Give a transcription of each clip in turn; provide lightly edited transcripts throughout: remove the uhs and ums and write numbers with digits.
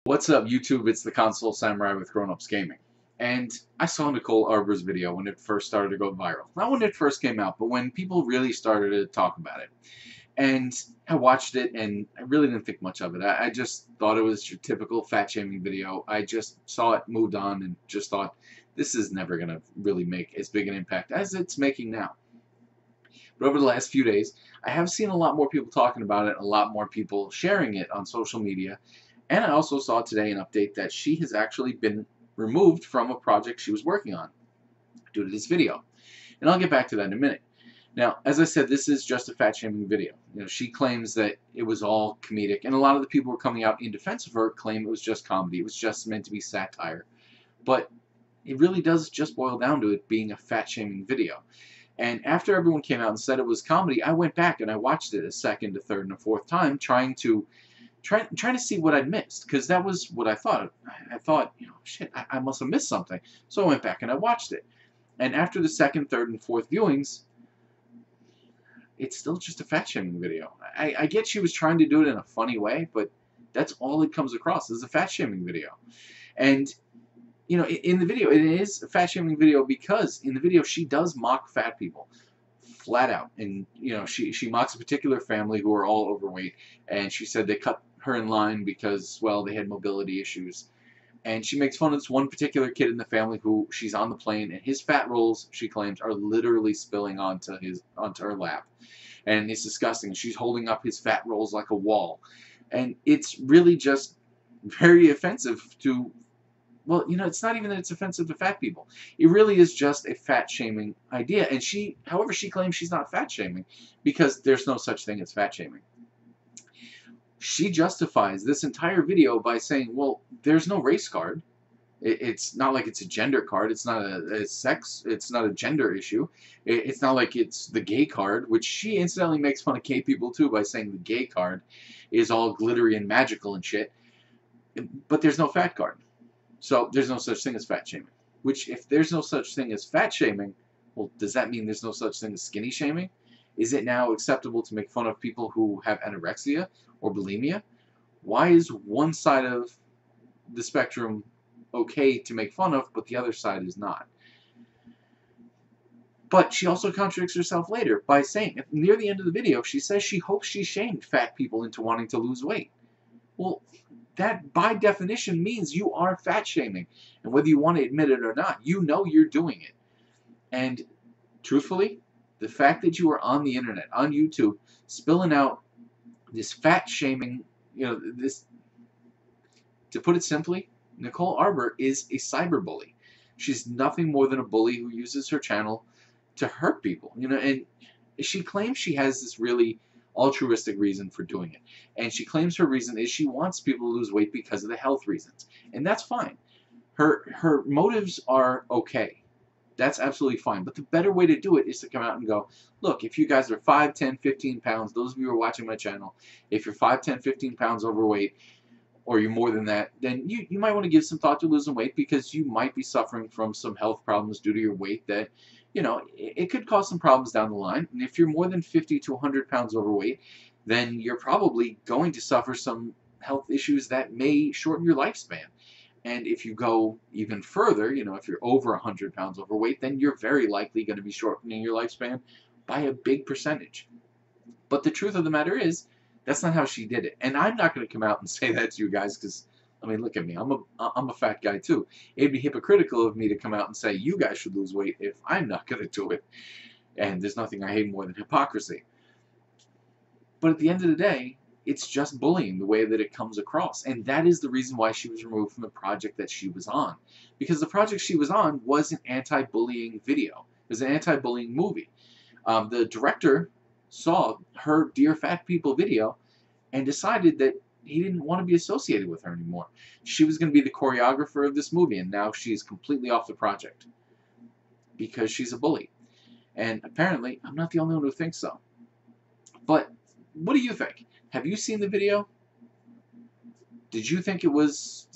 What's up, YouTube? It's the Console Samurai with Grown Ups Gaming. And I saw Nicole Arbour's video when it first started to go viral. Not when it first came out, but when people really started to talk about it. And I watched it, and I really didn't think much of it. I just thought it was your typical fat-shaming video. I just saw it, moved on, and just thought, this is never going to really make as big an impact as it's making now. But over the last few days, I have seen a lot more people talking about it, a lot more people sharing it on social media. And I also saw today an update that she has actually been removed from a project she was working on due to this video. And I'll get back to that in a minute. Now, as I said, this is just a fat-shaming video. She claims that it was all comedic, and a lot of the people who are coming out in defense of her claim it was just comedy. It was just meant to be satire. But it really does just boil down to it being a fat-shaming video. And after everyone came out and said it was comedy, I went back and I watched it a second, a third, and a fourth time, trying to see what I'd missed, because that was what I thought. I thought, shit, I must have missed something. So I went back and I watched it. And after the second, third, and fourth viewings, it's still just a fat-shaming video. I get she was trying to do it in a funny way, but that's all it comes across is a fat-shaming video. And, in the video, it is a fat-shaming video because in the video she does mock fat people. Flat out. And, she mocks a particular family who are all overweight, and she said they cut her in line because, well, they had mobility issues. And she makes fun of this one particular kid in the family who she's on the plane, and his fat rolls, she claims, are literally spilling onto her lap. And it's disgusting. She's holding up his fat rolls like a wall. And it's really just very offensive to, well, it's not even that it's offensive to fat people. It really is just a fat-shaming idea. And however, she claims she's not fat-shaming because there's no such thing as fat-shaming. She justifies this entire video by saying, well, there's no race card. It's not like it's a gender card. It's not a sex. It's not a gender issue. It's not like it's the gay card, which she incidentally makes fun of gay people too by saying the gay card is all glittery and magical and shit. But there's no fat card. So there's no such thing as fat shaming. Which, if there's no such thing as fat shaming, well, does that mean there's no such thing as skinny shaming? Is it now acceptable to make fun of people who have anorexia or bulimia? Why is one side of the spectrum okay to make fun of, but the other side is not? But she also contradicts herself later by saying, near the end of the video, she says she hopes she shamed fat people into wanting to lose weight. Well, that by definition means you are fat shaming. And whether you want to admit it or not, you're doing it. And truthfully, the fact that you are on the internet, on YouTube, spilling out this fat shaming, this, to put it simply, Nicole Arbour is a cyberbully. She's nothing more than a bully who uses her channel to hurt people. And she claims she has this really altruistic reason for doing it. And she claims her reason is she wants people to lose weight because of the health reasons. And that's fine. Her motives are okay. That's absolutely fine. But the better way to do it is to come out and go, look, if you guys are 5, 10, 15 pounds, those of you who are watching my channel, if you're 5, 10, 15 pounds overweight, or you're more than that, then you might want to give some thought to losing weight because you might be suffering from some health problems due to your weight that, it could cause some problems down the line. And if you're more than 50 to 100 pounds overweight, then you're probably going to suffer some health issues that may shorten your lifespan. And if you go even further, if you're over 100 pounds overweight, then you're very likely going to be shortening your lifespan by a big percentage. But the truth of the matter is, that's not how she did it. And I'm not going to come out and say that to you guys because, look at me. I'm a fat guy too. It'd be hypocritical of me to come out and say you guys should lose weight if I'm not going to do it. And there's nothing I hate more than hypocrisy. But at the end of the day, it's just bullying the way that it comes across. And that is the reason why she was removed from the project that she was on. Because the project she was on was an anti-bullying video. It was an anti-bullying movie. The director saw her Dear Fat People video and decided that he didn't want to be associated with her anymore. She was going to be the choreographer of this movie, and now she's completely off the project. Because she's a bully. And apparently, I'm not the only one who thinks so. But what do you think? Have you seen the video? Did you think it was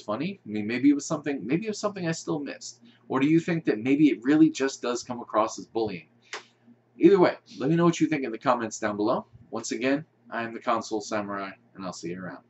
funny? Maybe it was something I still missed. Or do you think that maybe it really just does come across as bullying? Either way, let me know what you think in the comments down below. Once again, I am the Console Samurai, and I'll see you around.